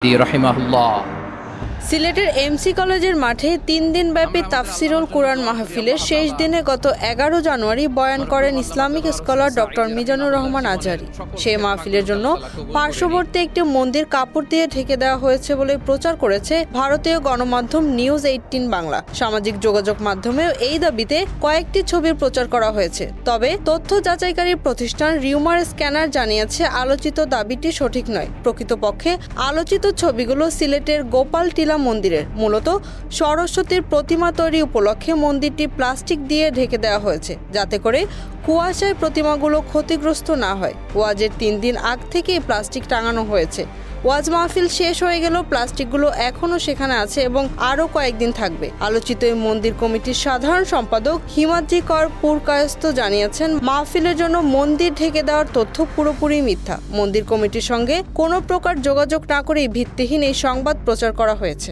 রাহিমাহুল্লাহ। সিলেটের এমসি কলেজের মাঠে ৩ দিনব্যাপী তাফসিরুল কুরআন মাহফিলের শেষ দিনে গত ১১ জানুয়ারি বয়ান করেন Islamic scholar doctor Mizanur Rahman Azhari. সেই মাহফিলের জন্য পার্শ্ববর্তী একটি মন্দির কাপড় দিয়ে ঢেকে দেওয়া হয়েছে বলে প্রচার করেছে ভারতীয় গণমাধ্যম নিউজ 18 বাংলা। সামাজিক যোগাযোগ মাধ্যমেও এই দাবিতে কয়েকটি ছবির প্রচার করা হয়েছে। তবে তথ্য যাচাইকারী প্রতিষ্ঠান রিউমার স্ক্যানার জানিয়েছে আলোচিত দাবিটি সঠিক নয়। প্রকৃতপক্ষে আলোচিত ছবিগুলো সিলেটের গোপাল টিলা মন্দিরের। মূলত সরস্বতীর প্রতিমা তৈরি উপলক্ষে মন্দিরটি প্লাস্টিক দিয়ে ঢেকে দেওয়া হয়েছে, যাতে করে কুয়াশায় প্রতিমাগুলো ক্ষতিগ্রস্ত না হয়। ওয়াজের 3 দিন আগ থেকেই প্লাস্টিক টাঙানো হয়েছে। ওয়াজ মাহফিল শেষ হয়ে গেল, প্লাস্টিকগুলো এখনো সেখানে আছে এবং আরও কয়েকদিন থাকবে। আলোচিত এই মন্দির কমিটির সাধারণ সম্পাদক হিমাদ্রি কর পুরকায়স্থ জানিয়েছেন, মাহফিলের জন্য মন্দির ঢেকে দেওয়ার তথ্য পুরোপুরি মিথ্যা। মন্দির কমিটির সঙ্গে কোনো প্রকার যোগাযোগ না করেই ভিত্তিহীন এই সংবাদ প্রচার করা হয়েছে।